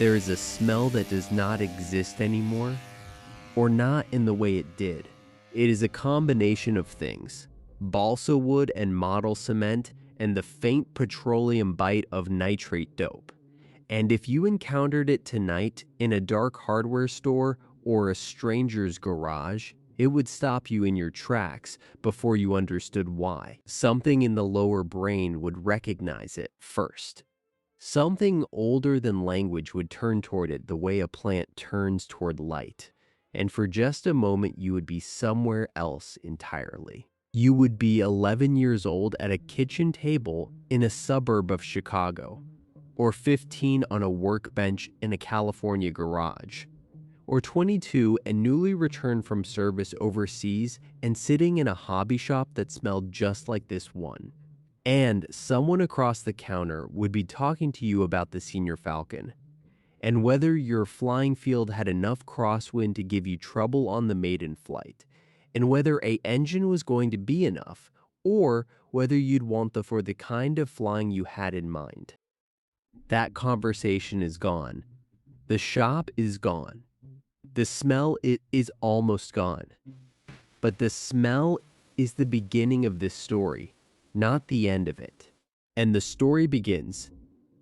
there is a smell that does not exist anymore, or not in the way it did. It is a combination of things: balsa wood and model cement, and the faint petroleum bite of nitrate dope. And if you encountered it tonight in a dark hardware store or a stranger's garage, it would stop you in your tracks before you understood why. Something in the lower brain would recognize it first. Something older than language would turn toward it the way a plant turns toward light. And for just a moment, you would be somewhere else entirely. You would be 11 years old at a kitchen table in a suburb of Chicago, or 15 on a workbench in a California garage, or 22 and newly returned from service overseas and sitting in a hobby shop that smelled just like this one. And someone across the counter would be talking to you about the Senior Falcon, and whether your flying field had enough crosswind to give you trouble on the maiden flight, and whether an engine was going to be enough, or whether you'd want for the kind of flying you had in mind. That conversation is gone. The shop is gone. The smell is almost gone. But the smell is the beginning of this story, not the end of it. And the story begins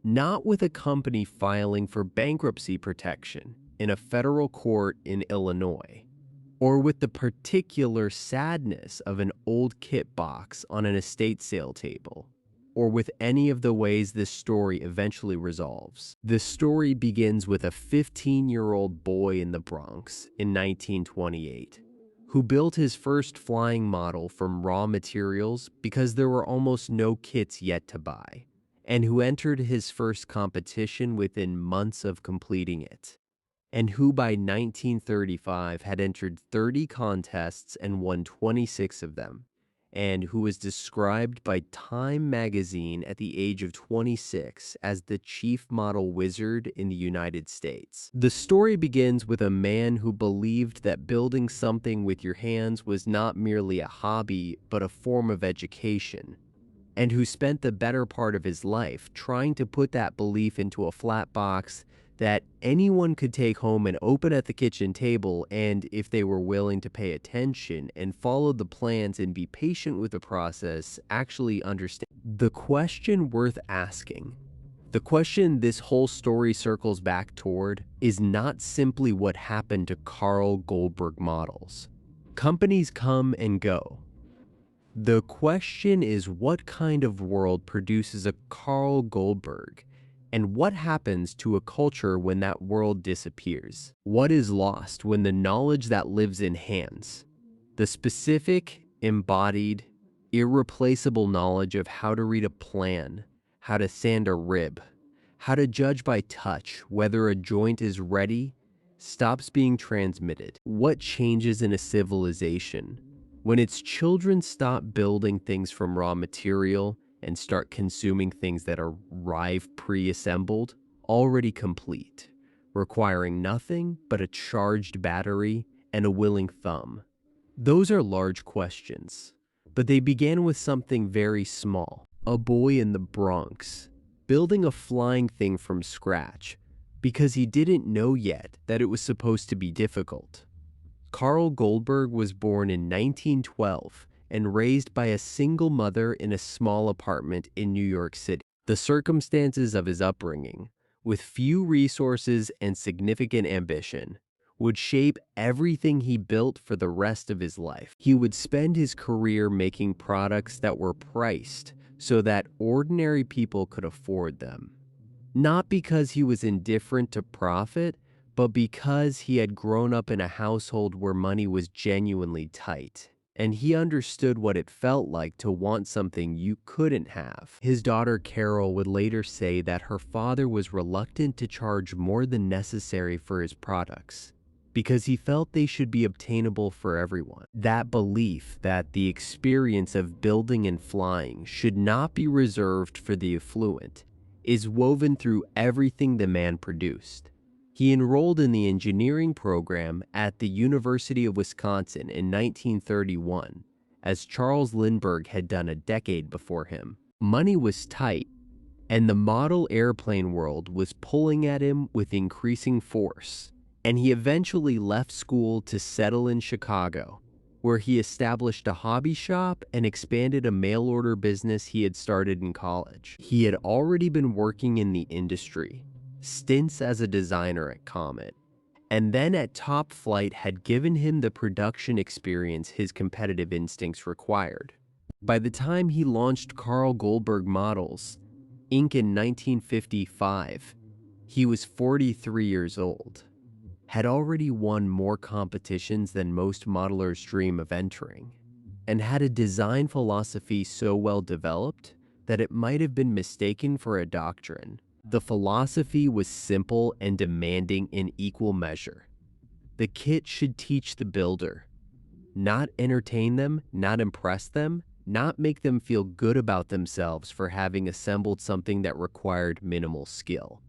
not with a company filing for bankruptcy protection in a federal court in Illinois, or with the particular sadness of an old kit box on an estate sale table, or with any of the ways this story eventually resolves. The story begins with a 15-year-old boy in the Bronx in 1928 who built his first flying model from raw materials because there were almost no kits yet to buy, and who entered his first competition within months of completing it, and who by 1935 had entered 30 contests and won 26 of them, and who was described by Time magazine at the age of 26 as the chief model wizard in the United States. The story begins with a man who believed that building something with your hands was not merely a hobby, but a form of education, and who spent the better part of his life trying to put that belief into a flat box that anyone could take home and open at the kitchen table, and if they were willing to pay attention and follow the plans and be patient with the process, actually understand. The question worth asking, the question this whole story circles back toward, is not simply what happened to Carl Goldberg Models. Companies come and go. The question is, what kind of world produces a Carl Goldberg? And what happens to a culture when that world disappears? What is lost when the knowledge that lives in hands, the specific, embodied, irreplaceable knowledge of how to read a plan, how to sand a rib, how to judge by touch whether a joint is ready, stops being transmitted? What changes in a civilization when its children stop building things from raw material and start consuming things that arrive pre-assembled, already complete, requiring nothing but a charged battery and a willing thumb? Those are large questions, but they began with something very small. A boy in the Bronx building a flying thing from scratch because he didn't know yet that it was supposed to be difficult. Carl Goldberg was born in 1912 and raised by a single mother in a small apartment in New York City. The circumstances of his upbringing, with few resources and significant ambition, would shape everything he built for the rest of his life. He would spend his career making products that were priced so that ordinary people could afford them. Not because he was indifferent to profit, but because he had grown up in a household where money was genuinely tight, and he understood what it felt like to want something you couldn't have. His daughter Carol would later say that her father was reluctant to charge more than necessary for his products because he felt they should be obtainable for everyone. That belief that the experience of building and flying should not be reserved for the affluent is woven through everything the man produced. He enrolled in the engineering program at the University of Wisconsin in 1931, as Charles Lindbergh had done a decade before him. Money was tight, and the model airplane world was pulling at him with increasing force, and he eventually left school to settle in Chicago, where he established a hobby shop and expanded a mail-order business he had started in college. He had already been working in the industry, stints as a designer at Comet, and then at Top Flight had given him the production experience his competitive instincts required. By the time he launched Carl Goldberg Models, Inc. in 1955, he was 43 years old, had already won more competitions than most modelers dream of entering, and had a design philosophy so well developed that it might have been mistaken for a doctrine. The philosophy was simple and demanding in equal measure. The kit should teach the builder, not entertain them, not impress them, not make them feel good about themselves for having assembled something that required minimal skill.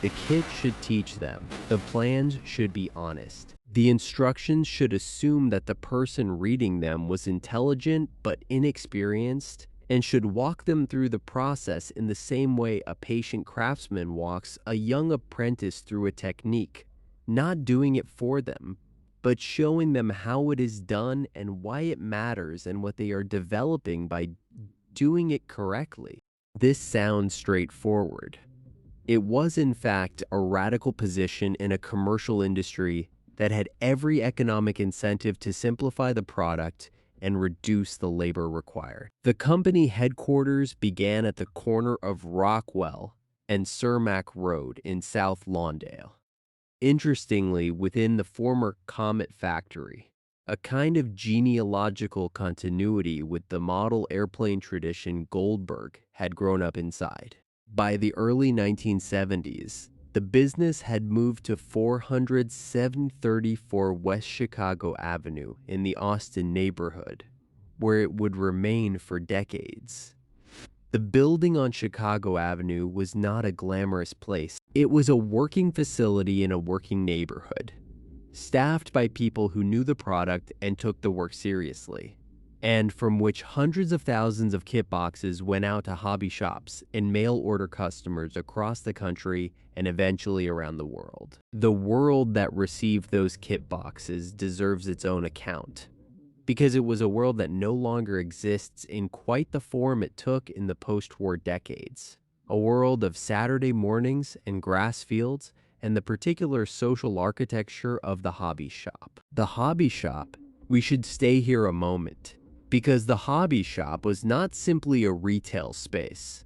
The kit should teach them. The plans should be honest. The instructions should assume that the person reading them was intelligent but inexperienced, and should walk them through the process in the same way a patient craftsman walks a young apprentice through a technique, not doing it for them, but showing them how it is done and why it matters and what they are developing by doing it correctly. This sounds straightforward. It was, in fact, a radical position in a commercial industry that had every economic incentive to simplify the product and reduce the labor required. The company headquarters began at the corner of Rockwell and Cermak Road in South Lawndale. Interestingly, within the former Comet factory, a kind of genealogical continuity with the model airplane tradition Goldberg had grown up inside. By the early 1970s, the business had moved to 400 734 West Chicago Avenue in the Austin neighborhood, where it would remain for decades. The building on Chicago Avenue was not a glamorous place. It was a working facility in a working neighborhood, staffed by people who knew the product and took the work seriously, and from which hundreds of thousands of kit boxes went out to hobby shops and mail-order customers across the country and eventually around the world. The world that received those kit boxes deserves its own account, because it was a world that no longer exists in quite the form it took in the post-war decades. A world of Saturday mornings and grass fields and the particular social architecture of the hobby shop. The hobby shop, we should stay here a moment, because the hobby shop was not simply a retail space.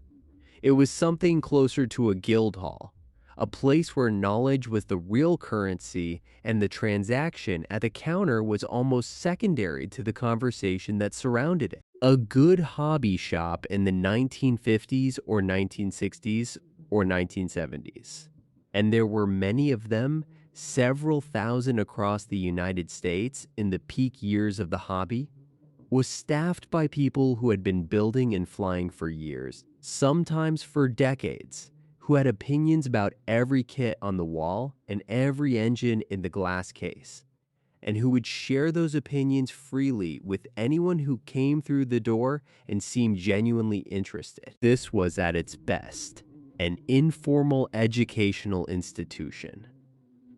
It was something closer to a guild hall, a place where knowledge was the real currency and the transaction at the counter was almost secondary to the conversation that surrounded it. A good hobby shop in the 1950s or 1960s or 1970s, and there were many of them, several thousand across the United States in the peak years of the hobby, was staffed by people who had been building and flying for years, sometimes for decades, who had opinions about every kit on the wall and every engine in the glass case, and who would share those opinions freely with anyone who came through the door and seemed genuinely interested. This was at its best, an informal educational institution.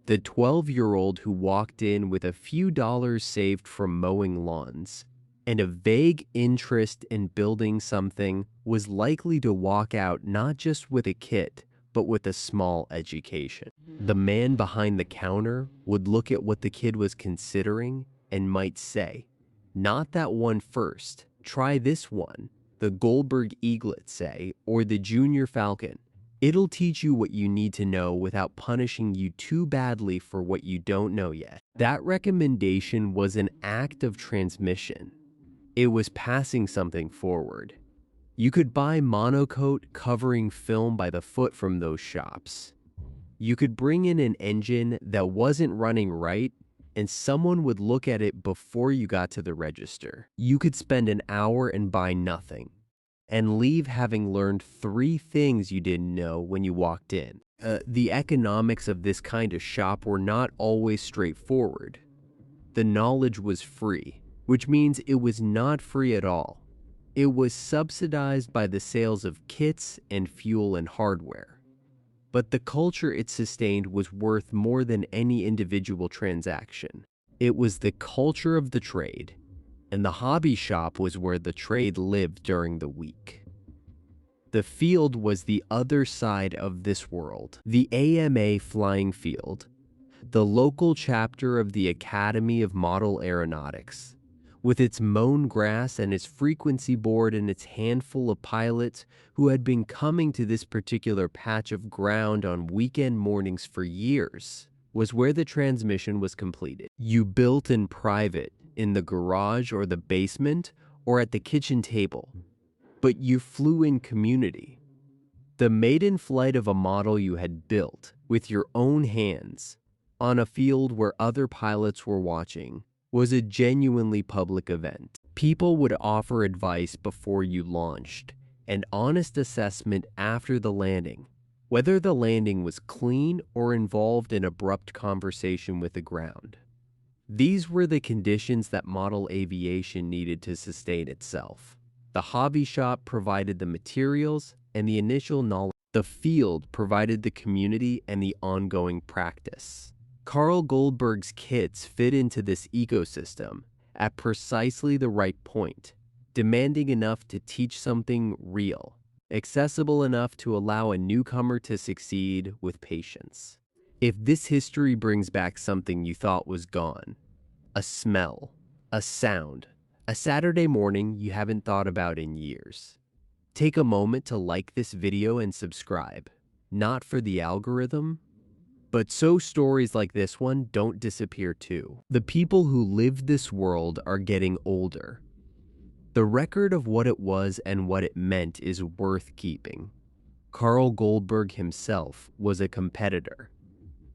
The 12-year-old who walked in with a few dollars saved from mowing lawns and a vague interest in building something was likely to walk out not just with a kit, but with a small education. The man behind the counter would look at what the kid was considering and might say, "Not that one first, try this one, the Goldberg Eaglet, say, or the Junior Falcon. It'll teach you what you need to know without punishing you too badly for what you don't know yet." That recommendation was an act of transmission. It was passing something forward. You could buy monocoat covering film by the foot from those shops. You could bring in an engine that wasn't running right, and someone would look at it before you got to the register. You could spend an hour and buy nothing, and leave having learned 3 things you didn't know when you walked in. The economics of this kind of shop were not always straightforward. The knowledge was free, which means it was not free at all. It was subsidized by the sales of kits and fuel and hardware. But the culture it sustained was worth more than any individual transaction. It was the culture of the trade, and the hobby shop was where the trade lived during the week. The field was the other side of this world. The AMA flying field, the local chapter of the Academy of Model Aeronautics, with its mown grass and its frequency board and its handful of pilots who had been coming to this particular patch of ground on weekend mornings for years, was where the transmission was completed. You built in private, in the garage or the basement, or at the kitchen table, but you flew in community. The maiden flight of a model you had built with your own hands on a field where other pilots were watching was a genuinely public event. People would offer advice before you launched, an honest assessment after the landing, whether the landing was clean or involved an abrupt conversation with the ground. These were the conditions that model aviation needed to sustain itself. The hobby shop provided the materials and the initial knowledge. The field provided the community and the ongoing practice. Carl Goldberg's kits fit into this ecosystem at precisely the right point, demanding enough to teach something real, accessible enough to allow a newcomer to succeed with patience. If this history brings back something you thought was gone, a smell, a sound, a Saturday morning you haven't thought about in years, take a moment to like this video and subscribe, not for the algorithm, but so stories like this one don't disappear too. The people who lived this world are getting older. The record of what it was and what it meant is worth keeping. Carl Goldberg himself was a competitor.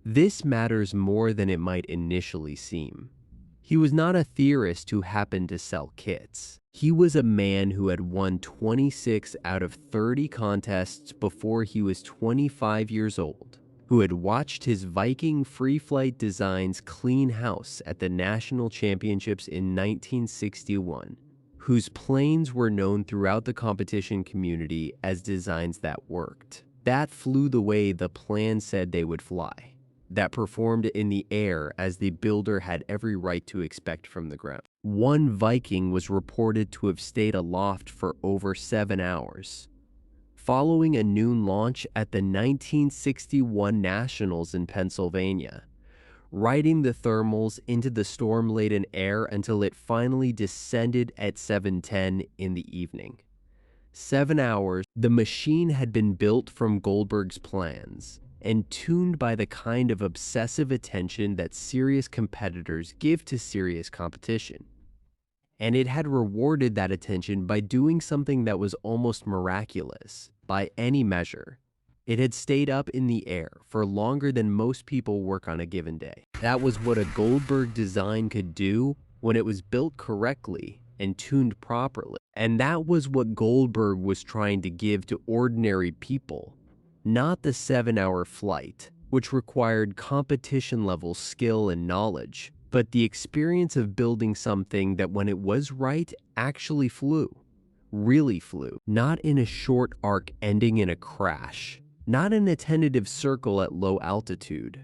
This matters more than it might initially seem. He was not a theorist who happened to sell kits. He was a man who had won 26 out of 30 contests before he was 25 years old, who had watched his Viking free flight designs clean house at the national championships in 1961, whose planes were known throughout the competition community as designs that worked, that flew the way the plan said they would fly, that performed in the air as the builder had every right to expect from the ground. One Viking was reported to have stayed aloft for over 7 hours, following a noon launch at the 1961 Nationals in Pennsylvania, riding the thermals into the storm-laden air until it finally descended at 7:10 in the evening. 7 hours. The machine had been built from Goldberg's plans and tuned by the kind of obsessive attention that serious competitors give to serious competition. And it had rewarded that attention by doing something that was almost miraculous, by any measure. It had stayed up in the air for longer than most people work on a given day. That was what a Goldberg design could do when it was built correctly and tuned properly. And that was what Goldberg was trying to give to ordinary people, not the 7-hour flight, which required competition-level skill and knowledge, but the experience of building something that when it was right actually flew, really flew, not in a short arc ending in a crash, not in a tentative circle at low altitude,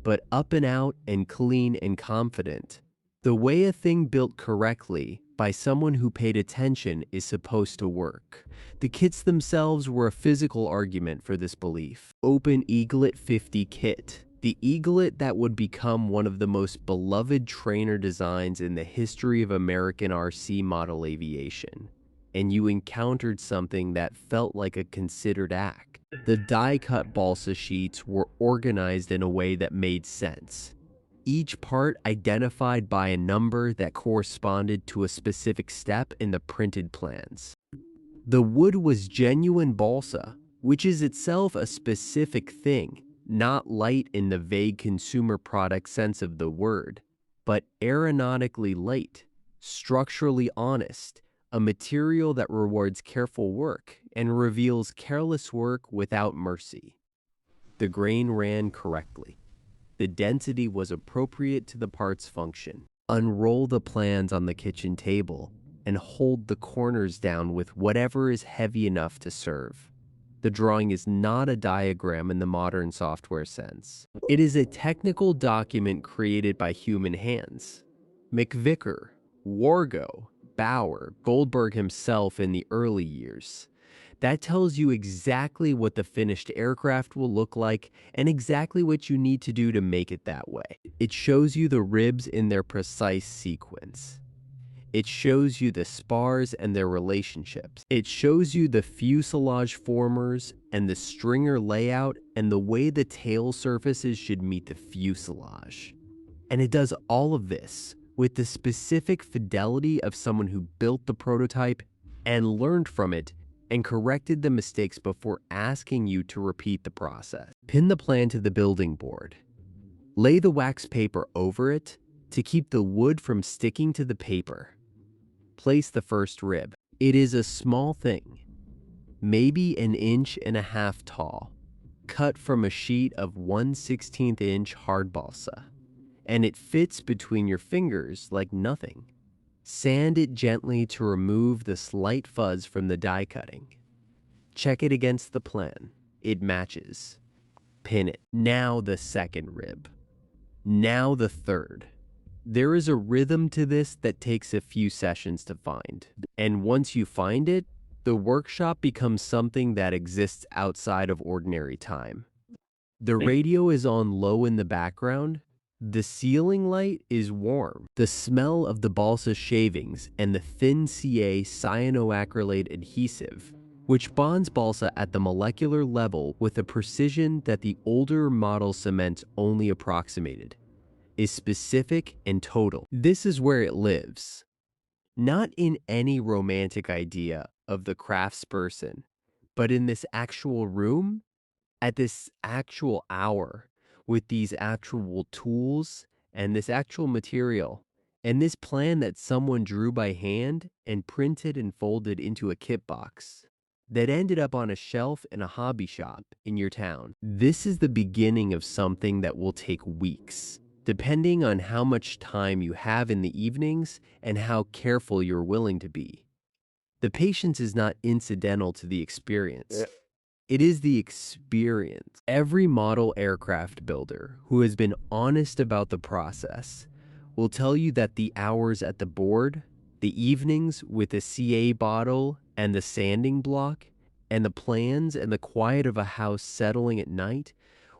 but up and out and clean and confident. The way a thing built correctly by someone who paid attention is supposed to work. The kits themselves were a physical argument for this belief. Open Eaglet 50 kit, the eaglet that would become one of the most beloved trainer designs in the history of American RC model aviation. And you encountered something that felt like a considered act. The die-cut balsa sheets were organized in a way that made sense, each part identified by a number that corresponded to a specific step in the printed plans. The wood was genuine balsa, which is itself a specific thing, not light in the vague consumer product sense of the word, but aeronautically light, structurally honest, a material that rewards careful work and reveals careless work without mercy. The grain ran correctly. The density was appropriate to the part's function. Unroll the plans on the kitchen table, and hold the corners down with whatever is heavy enough to serve. The drawing is not a diagram in the modern software sense. It is a technical document created by human hands. McVicker, Wargo, Bauer, Goldberg himself in the early years. That tells you exactly what the finished aircraft will look like and exactly what you need to do to make it that way. It shows you the ribs in their precise sequence. It shows you the spars and their relationships. It shows you the fuselage formers and the stringer layout and the way the tail surfaces should meet the fuselage. And it does all of this with the specific fidelity of someone who built the prototype and learned from it and corrected the mistakes before asking you to repeat the process. Pin the plan to the building board. Lay the wax paper over it to keep the wood from sticking to the paper. Place the first rib. It is a small thing, maybe 1.5 inches tall, cut from a sheet of 1/16 inch hard balsa, and it fits between your fingers like nothing. Sand it gently to remove the slight fuzz from the die cutting. Check it against the plan. It matches. Pin it. Now the second rib. Now the third. There is a rhythm to this that takes a few sessions to find. And once you find it, the workshop becomes something that exists outside of ordinary time. The radio is on low in the background. The ceiling light is warm. The smell of the balsa shavings and the thin CA cyanoacrylate adhesive, which bonds balsa at the molecular level with a precision that the older model cement only approximated, is specific and total. This is where it lives. Not in any romantic idea of the craftsperson, but in this actual room, at this actual hour, with these actual tools and this actual material, and this plan that someone drew by hand and printed and folded into a kit box that ended up on a shelf in a hobby shop in your town. This is the beginning of something that will take weeks, depending on how much time you have in the evenings and how careful you're willing to be. The patience is not incidental to the experience. It is the experience. Every model aircraft builder who has been honest about the process will tell you that the hours at the board, the evenings with the CA bottle and the sanding block, and the plans and the quiet of a house settling at night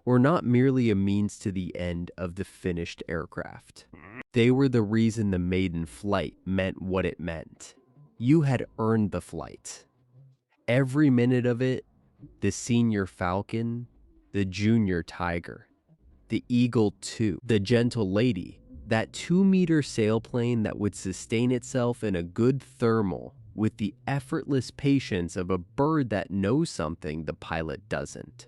were not merely a means to the end of the finished aircraft. They were the reason the maiden flight meant what it meant. You had earned the flight. Every minute of it, the Senior Falcon, the Junior Tiger, the Eagle II, the Gentle Lady, that 2-meter sailplane that would sustain itself in a good thermal with the effortless patience of a bird that knows something the pilot doesn't.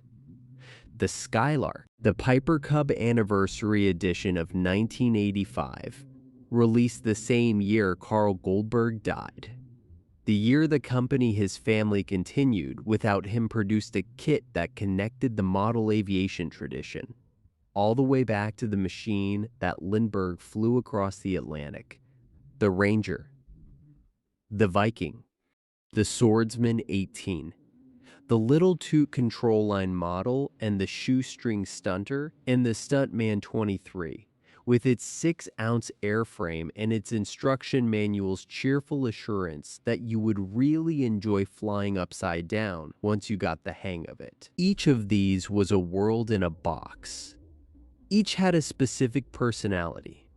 The Skylark, the Piper Cub Anniversary Edition of 1985, released the same year Carl Goldberg died. The year the company his family continued without him produced a kit that connected the model aviation tradition, all the way back to the machine that Lindbergh flew across the Atlantic, the Ranger, the Viking, the Swordsman 18, the Little Toot control line model and the Shoestring Stunter, and the Stuntman 23, with its 6-ounce airframe and its instruction manual's cheerful assurance that you would really enjoy flying upside down once you got the hang of it. Each of these was a world in a box. Each had a specific personality,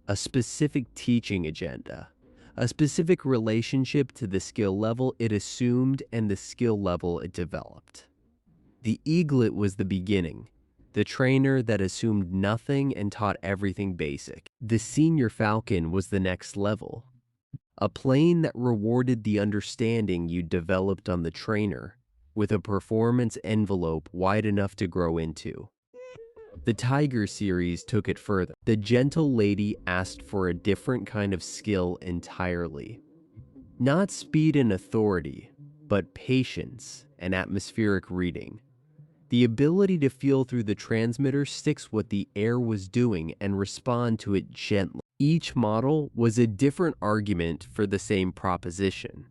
a specific teaching agenda, a specific relationship to the skill level it assumed and the skill level it developed. The Eaglet was the beginning, the trainer that assumed nothing and taught everything basic. The Senior Falcon was the next level, a plane that rewarded the understanding you developed on the trainer with a performance envelope wide enough to grow into. The Tiger series took it further. The Gentle Lady asked for a different kind of skill entirely. Not speed and authority, but patience and atmospheric reading. The ability to feel through the transmitter sticks what the air was doing and respond to it gently. Each model was a different argument for the same proposition,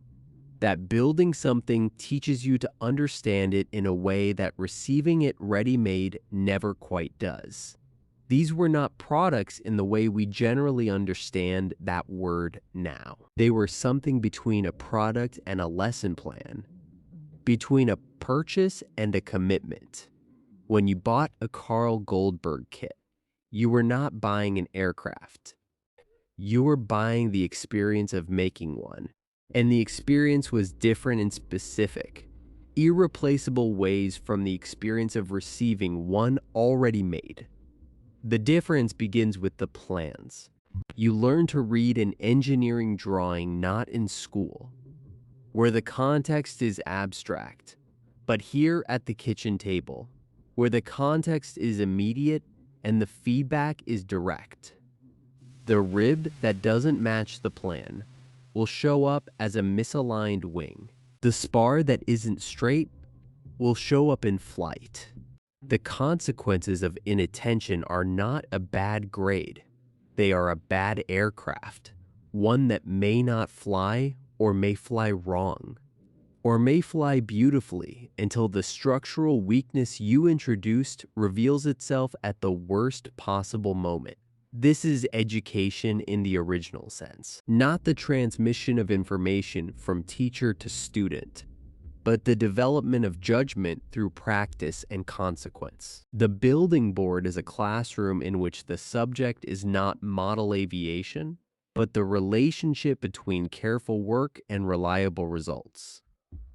that building something teaches you to understand it in a way that receiving it ready-made never quite does. These were not products in the way we generally understand that word now. They were something between a product and a lesson plan, between a purchase and a commitment. When you bought a Carl Goldberg kit, you were not buying an aircraft. You were buying the experience of making one, and the experience was different and specific, irreplaceable ways from the experience of receiving one already made. The difference begins with the plans. You learn to read an engineering drawing not in school, where the context is abstract, but here at the kitchen table, where the context is immediate and the feedback is direct. The rib that doesn't match the plan will show up as a misaligned wing. The spar that isn't straight will show up in flight. The consequences of inattention are not a bad grade. They are a bad aircraft, one that may not fly or may fly wrong, or may fly beautifully until the structural weakness you introduced reveals itself at the worst possible moment. This is education in the original sense, not the transmission of information from teacher to student, but the development of judgment through practice and consequence. The building board is a classroom in which the subject is not model aviation, but the relationship between careful work and reliable results,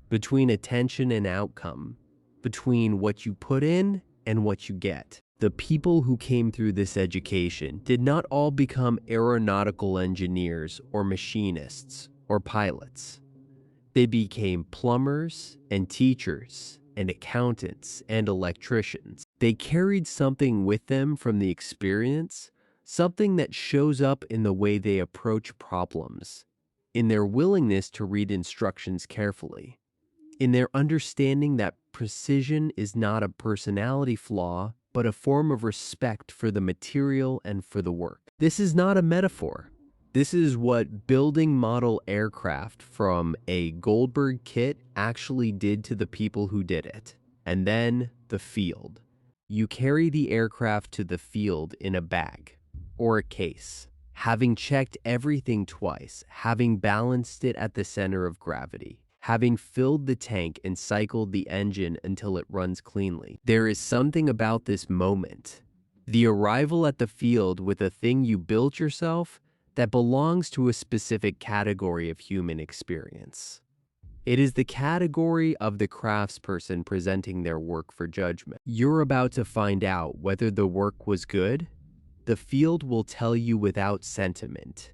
between attention and outcome, between what you put in and what you get. The people who came through this education did not all become aeronautical engineers or machinists or pilots. They became plumbers and teachers and accountants and electricians. They carried something with them from the experience, something that shows up in the way they approach problems, in their willingness to read instructions carefully, in their understanding that precision is not a personality flaw, but a form of respect for the material and for the work. This is not a metaphor. This is what building model aircraft from a Goldberg kit actually did to the people who did it. And then the field. You carry the aircraft to the field in a bag or a case, having checked everything twice, having balanced it at the center of gravity, having filled the tank and cycled the engine until it runs cleanly. There is something about this moment, the arrival at the field with a thing you built yourself, that belongs to a specific category of human experience. It is the category of the craftsperson presenting their work for judgment. You're about to find out whether the work was good. The field will tell you without sentiment.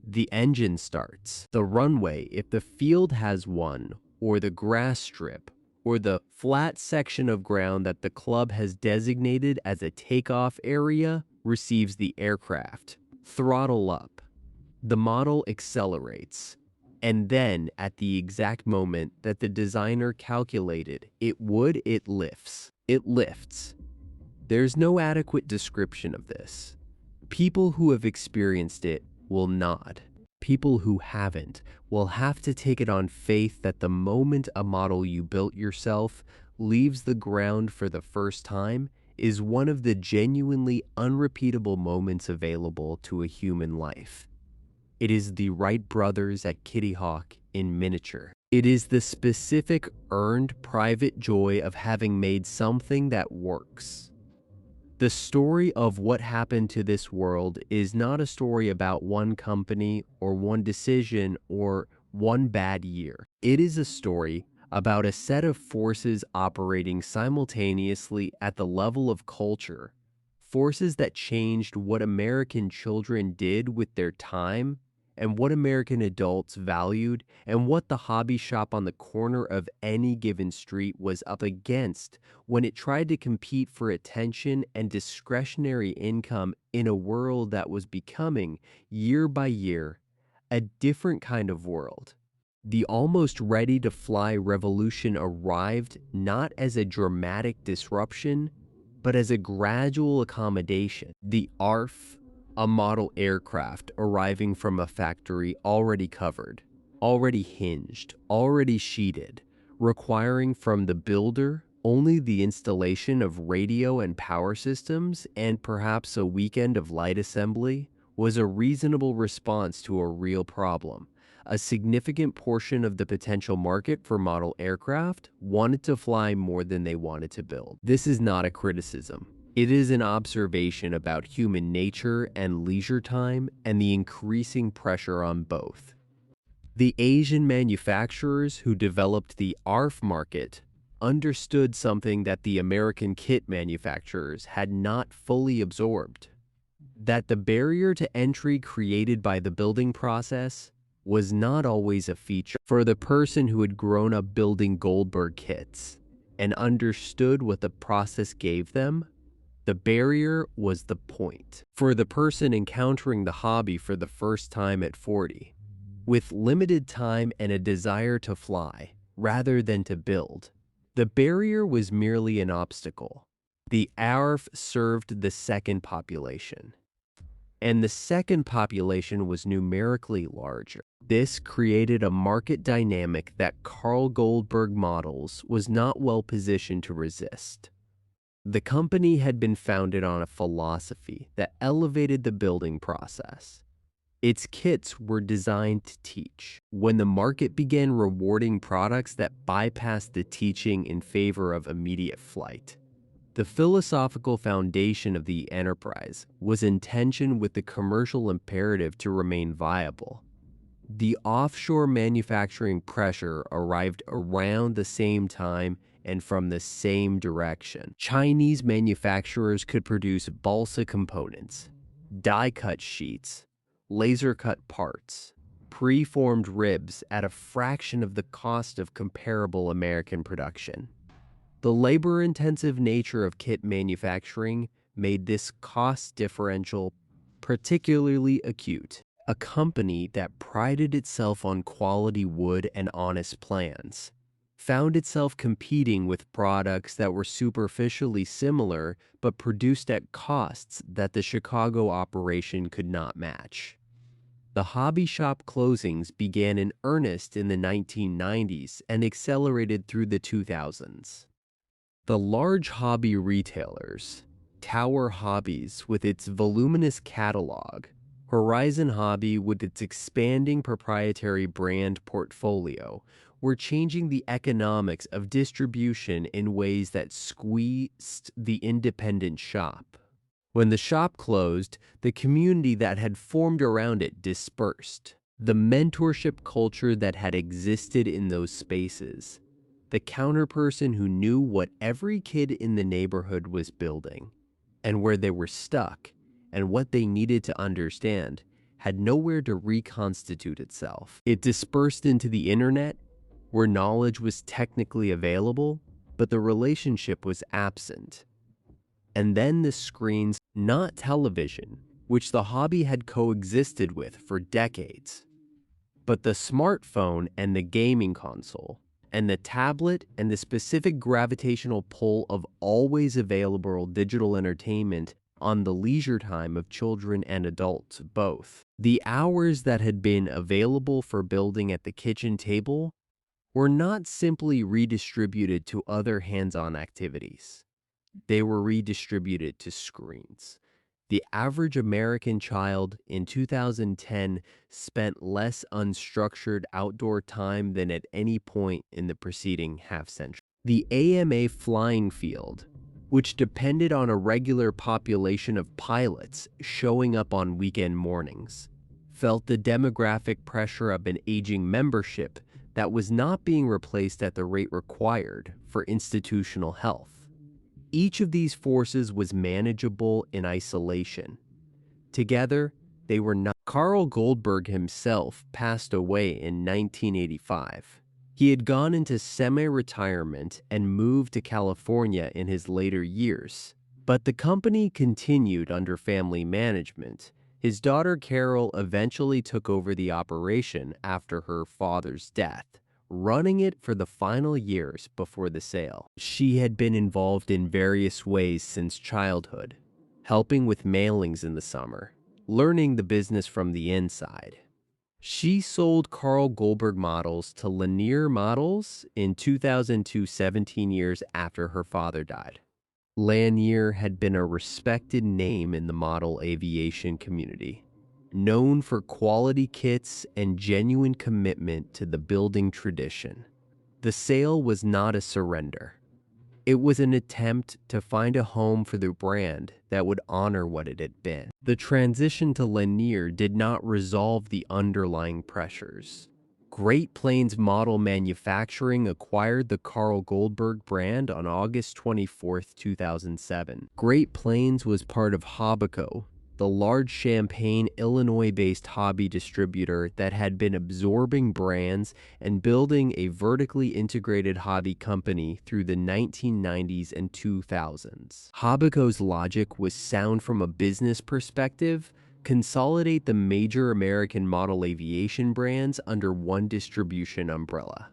The engine starts. The runway, if the field has one, or the grass strip, or the flat section of ground that the club has designated as a takeoff area, receives the aircraft. Throttle up. The model accelerates, and then at the exact moment that the designer calculated it would, it lifts. It lifts. There's no adequate description of this. People who have experienced it will nod. People who haven't will have to take it on faith that the moment a model you built yourself leaves the ground for the first time is one of the genuinely unrepeatable moments available to a human life. It is the Wright brothers at Kitty Hawk in miniature. It is the specific earned private joy of having made something that works. The story of what happened to this world is not a story about one company or one decision or one bad year. It is a story about a set of forces operating simultaneously at the level of culture, forces that changed what American children did with their time and what American adults valued and what the hobby shop on the corner of any given street was up against when it tried to compete for attention and discretionary income in a world that was becoming, year by year, a different kind of world. The almost ready-to-fly revolution arrived not as a dramatic disruption, but as a gradual accommodation. The ARF, a model aircraft arriving from a factory already covered, already hinged, already sheeted, requiring from the builder only the installation of radio and power systems and perhaps a weekend of light assembly, was a reasonable response to a real problem. A significant portion of the potential market for model aircraft wanted to fly more than they wanted to build. This is not a criticism. It is an observation about human nature and leisure time and the increasing pressure on both. The Asian manufacturers who developed the ARF market understood something that the American kit manufacturers had not fully absorbed: that the barrier to entry created by the building process was not always a feature. For the person who had grown up building Goldberg kits and understood what the process gave them, the barrier was the point. For the person encountering the hobby for the first time at 40, with limited time and a desire to fly rather than to build, the barrier was merely an obstacle. The ARF served the second population, and the second population was numerically larger. This created a market dynamic that Carl Goldberg Models was not well positioned to resist. The company had been founded on a philosophy that elevated the building process. Its kits were designed to teach. When the market began rewarding products that bypassed the teaching in favor of immediate flight, the philosophical foundation of the enterprise was in tension with the commercial imperative to remain viable. The offshore manufacturing pressure arrived around the same time and from the same direction. Chinese manufacturers could produce balsa components, die-cut sheets, laser-cut parts, pre-formed ribs at a fraction of the cost of comparable American production. The labor-intensive nature of kit manufacturing made this cost differential particularly acute. A company that prided itself on quality wood and honest plans found itself competing with products that were superficially similar but produced at costs that the Chicago operation could not match. The hobby shop closings began in earnest in the 1990s and accelerated through the 2000s. The large hobby retailers, Tower Hobbies with its voluminous catalog, Horizon Hobby with its expanding proprietary brand portfolio, were changing the economics of distribution in ways that squeezed the independent shop. When the shop closed, the community that had formed around it dispersed. The mentorship culture that had existed in those spaces, the counterperson who knew what every kid in the neighborhood was building, and where they were stuck, and what they needed to understand, had nowhere to reconstitute itself. It dispersed into the internet, where knowledge was technically available, but the relationship was absent. And then the screens, not television, which the hobby had coexisted with for decades, but the smartphone and the gaming console, and the tablet and the specific gravitational pull of always available digital entertainment on the leisure time of children and adults both. The hours that had been available for building at the kitchen table were not simply redistributed to other hands-on activities. They were redistributed to screens. The average American child in 2010 spent less unstructured outdoor time than at any point in the preceding half-century. The AMA flying field, which depended on a regular population of pilots showing up on weekend mornings, felt the demographic pressure of an aging membership that was not being replaced at the rate required for institutional health. Each of these forces was manageable in isolation. Together, they were not. Carl Goldberg himself passed away in 1985. He had gone into semi-retirement and moved to California in his later years, but the company continued under family management. His daughter Carol eventually took over the operation after her father's death, running it for the final years before the sale. She had been involved in various ways since childhood, helping with mailings in the summer, learning the business from the inside. She sold Carl Goldberg Models to Lanier Models in 2002, 17 years after her father died. Lanier had been a respected name in the model aviation community, known for quality kits and genuine commitment to the building tradition. The sale was not a surrender. It was an attempt to find a home for the brand that would honor what it had been. The transition to Lanier did not resolve the underlying pressures. Great Plains Model Manufacturing acquired the Carl Goldberg brand on August 24, 2007. Great Plains was part of Hobbico, the large Champaign, Illinois-based hobby distributor that had been absorbing brands and building a vertically integrated hobby company through the 1990s and 2000s. Hobbico's logic was sound from a business perspective: consolidate the major American model aviation brands under one distribution umbrella,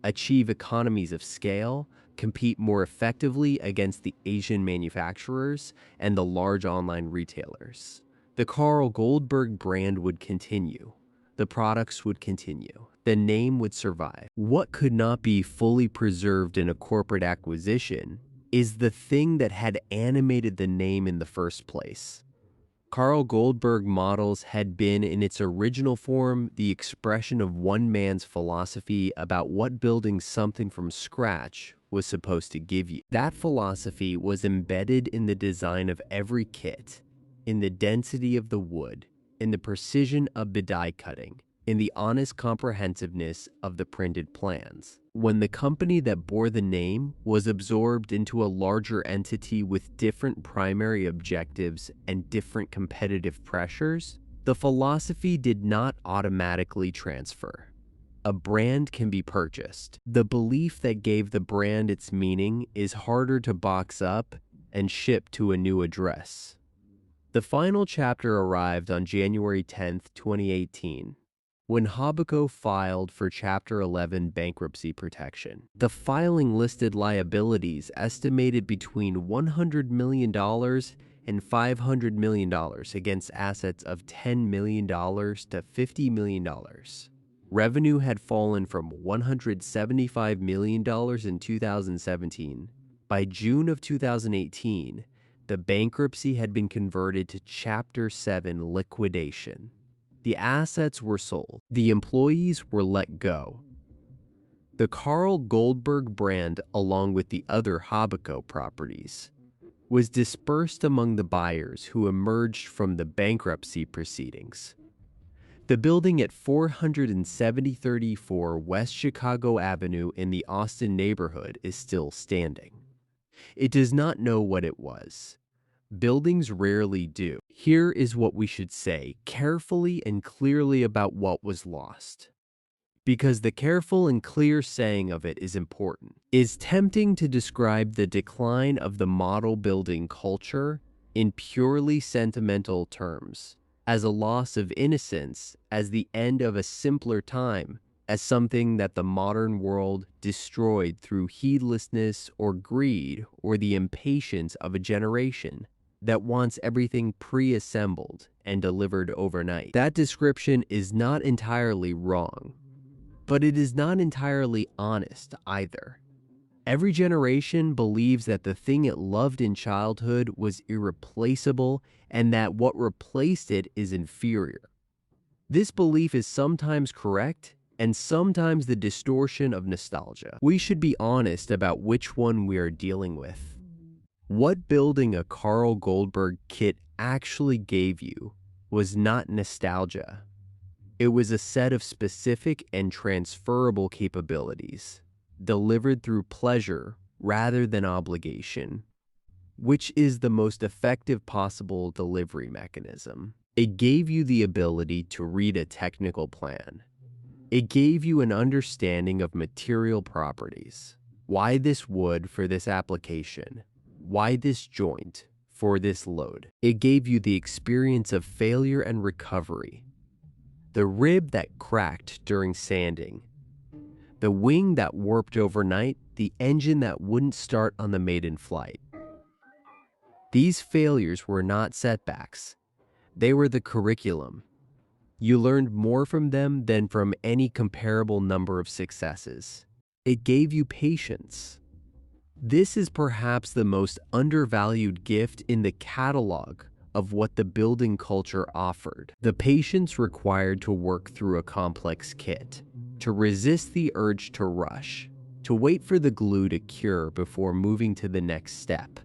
achieve economies of scale, compete more effectively against the Asian manufacturers and the large online retailers. The Carl Goldberg brand would continue. The products would continue. The name would survive. What could not be fully preserved in a corporate acquisition is the thing that had animated the name in the first place. Carl Goldberg Models had been, in its original form, the expression of one man's philosophy about what building something from scratch was supposed to give you. That philosophy was embedded in the design of every kit, in the density of the wood, in the precision of the die cutting, in the honest comprehensiveness of the printed plans. When the company that bore the name was absorbed into a larger entity with different primary objectives and different competitive pressures, the philosophy did not automatically transfer. A brand can be purchased. The belief that gave the brand its meaning is harder to box up and ship to a new address. The final chapter arrived on January 10, 2018. When Hobbico filed for Chapter 11 bankruptcy protection. The filing listed liabilities estimated between $100 million and $500 million against assets of $10 million to $50 million. Revenue had fallen from $175 million in 2017. By June of 2018, the bankruptcy had been converted to Chapter 7 liquidation. The assets were sold. The employees were let go. The Carl Goldberg brand, along with the other Hobbico properties, was dispersed among the buyers who emerged from the bankruptcy proceedings. The building at 434 West Chicago Avenue in the Austin neighborhood is still standing. It does not know what it was. Buildings rarely do. Here is what we should say carefully and clearly about what was lost, because the careful and clear saying of it is important. It is tempting to describe the decline of the model building culture in purely sentimental terms, as a loss of innocence, as the end of a simpler time, as something that the modern world destroyed through heedlessness or greed or the impatience of a generation that wants everything pre-assembled and delivered overnight. That description is not entirely wrong, but it is not entirely honest either. Every generation believes that the thing it loved in childhood was irreplaceable and that what replaced it is inferior. This belief is sometimes correct and sometimes the distortion of nostalgia. We should be honest about which one we are dealing with. What building a Carl Goldberg kit actually gave you was not nostalgia. It was a set of specific and transferable capabilities, delivered through pleasure rather than obligation, which is the most effective possible delivery mechanism. It gave you the ability to read a technical plan. It gave you an understanding of material properties. Why this wood for this application? Why this joint for this load? It gave you the experience of failure and recovery. The rib that cracked during sanding. The wing that warped overnight. The engine that wouldn't start on the maiden flight. These failures were not setbacks. They were the curriculum. You learned more from them than from any comparable number of successes. It gave you patience. This is perhaps the most undervalued gift in the catalog of what the building culture offered. The patience required to work through a complex kit, to resist the urge to rush, to wait for the glue to cure before moving to the next step,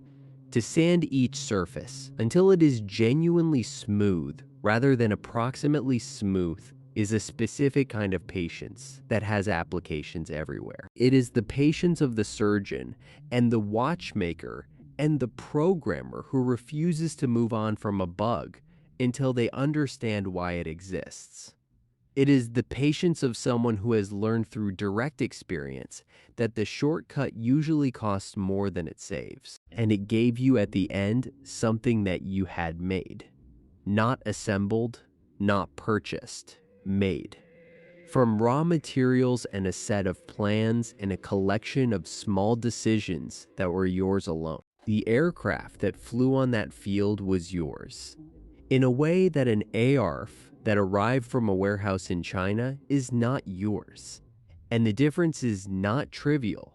to sand each surface until it is genuinely smooth rather than approximately smooth is a specific kind of patience that has applications everywhere. It is the patience of the surgeon and the watchmaker and the programmer who refuses to move on from a bug until they understand why it exists. It is the patience of someone who has learned through direct experience that the shortcut usually costs more than it saves, and it gave you at the end something that you had made. Not assembled, not purchased, made. From raw materials and a set of plans and a collection of small decisions that were yours alone. The aircraft that flew on that field was yours. In a way that an ARF that arrived from a warehouse in China is not yours. And the difference is not trivial.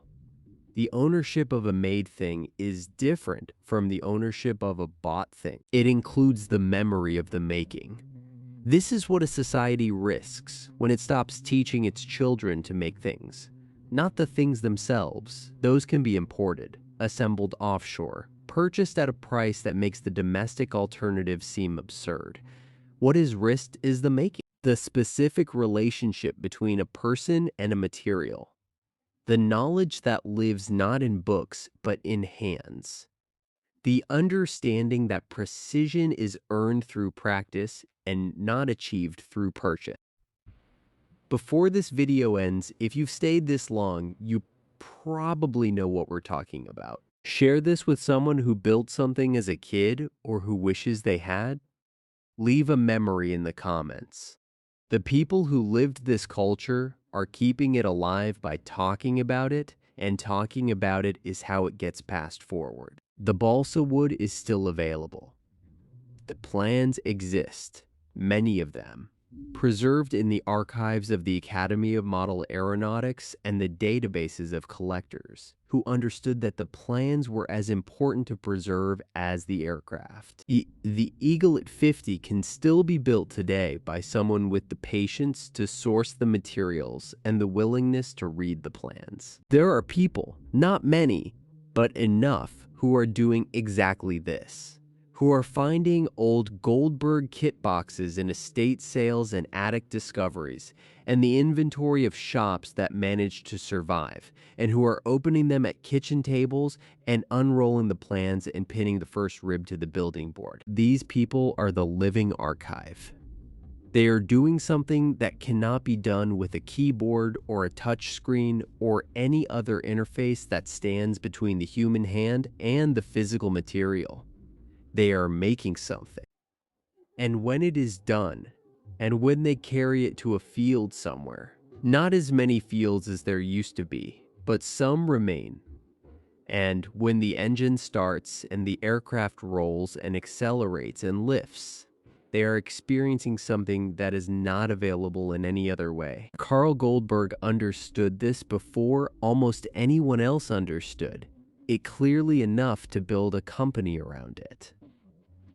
The ownership of a made thing is different from the ownership of a bought thing. It includes the memory of the making. This is what a society risks when it stops teaching its children to make things. Not the things themselves. Those can be imported, assembled offshore, purchased at a price that makes the domestic alternative seem absurd. What is risked is the making, the specific relationship between a person and a material, the knowledge that lives not in books but in hands, the understanding that precision is earned through practice and not achieved through purchase. Before this video ends, if you've stayed this long, you probably know what we're talking about. Share this with someone who built something as a kid or who wishes they had. Leave a memory in the comments. The people who lived this culture are keeping it alive by talking about it, and talking about it is how it gets passed forward. The balsa wood is still available. The plans exist, many of them, preserved in the archives of the Academy of Model Aeronautics and the databases of collectors who understood that the plans were as important to preserve as the aircraft. The Eaglet 50 can still be built today by someone with the patience to source the materials and the willingness to read the plans. There are people, not many, but enough, who are doing exactly this. Who are finding old Goldberg kit boxes in estate sales and attic discoveries, and the inventory of shops that managed to survive, and who are opening them at kitchen tables and unrolling the plans and pinning the first rib to the building board. These people are the living archive. They are doing something that cannot be done with a keyboard or a touch screen or any other interface that stands between the human hand and the physical material. They are making something. And when it is done, and when they carry it to a field somewhere, not as many fields as there used to be, but some remain. And when the engine starts and the aircraft rolls and accelerates and lifts, they are experiencing something that is not available in any other way. Carl Goldberg understood this before almost anyone else understood it clearly enough to build a company around it.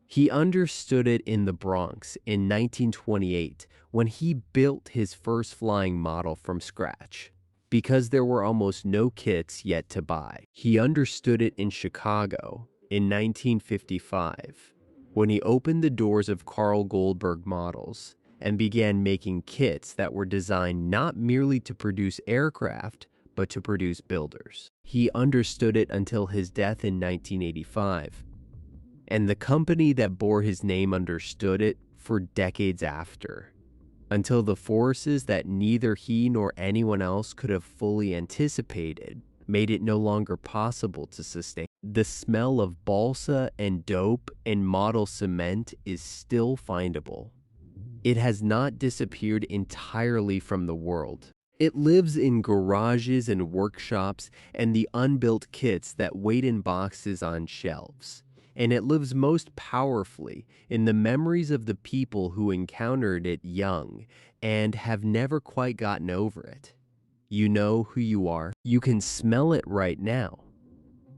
He understood it in the Bronx in 1928 when he built his first flying model from scratch, because there were almost no kits yet to buy. He understood it in Chicago in 1955 when he opened the doors of Carl Goldberg Models and began making kits that were designed not merely to produce aircraft, but to produce builders. He understood it until his death in 1985. And the company that bore his name understood it for decades after, until the forces that neither he nor anyone else could have fully anticipated made it no longer possible to sustain. The smell of balsa and dope and model cement is still findable. It has not disappeared entirely from the world. It lives in garages and workshops and the unbuilt kits that wait in boxes on shelves. and it lives most powerfully in the memories of the people who encountered it young and have never quite gotten over it. You know who you are. You can smell it right now.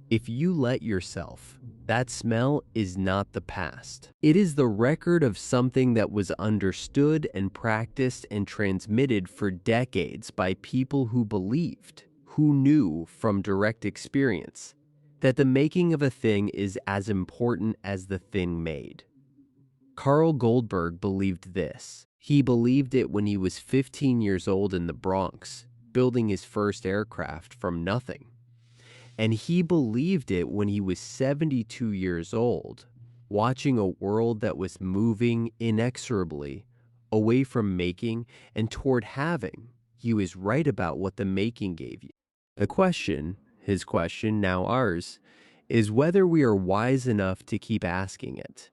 If you let yourself, that smell is not the past. It is the record of something that was understood and practiced and transmitted for decades by people who believed, who knew from direct experience, that the making of a thing is as important as the thing made. Carl Goldberg believed this. He believed it when he was 15 years old in the Bronx, building his first aircraft from nothing. And he believed it when he was 72 years old, watching a world that was moving inexorably away from making and toward having. He was right about what the making gave you. The question, his question, now ours, is whether we are wise enough to keep asking it.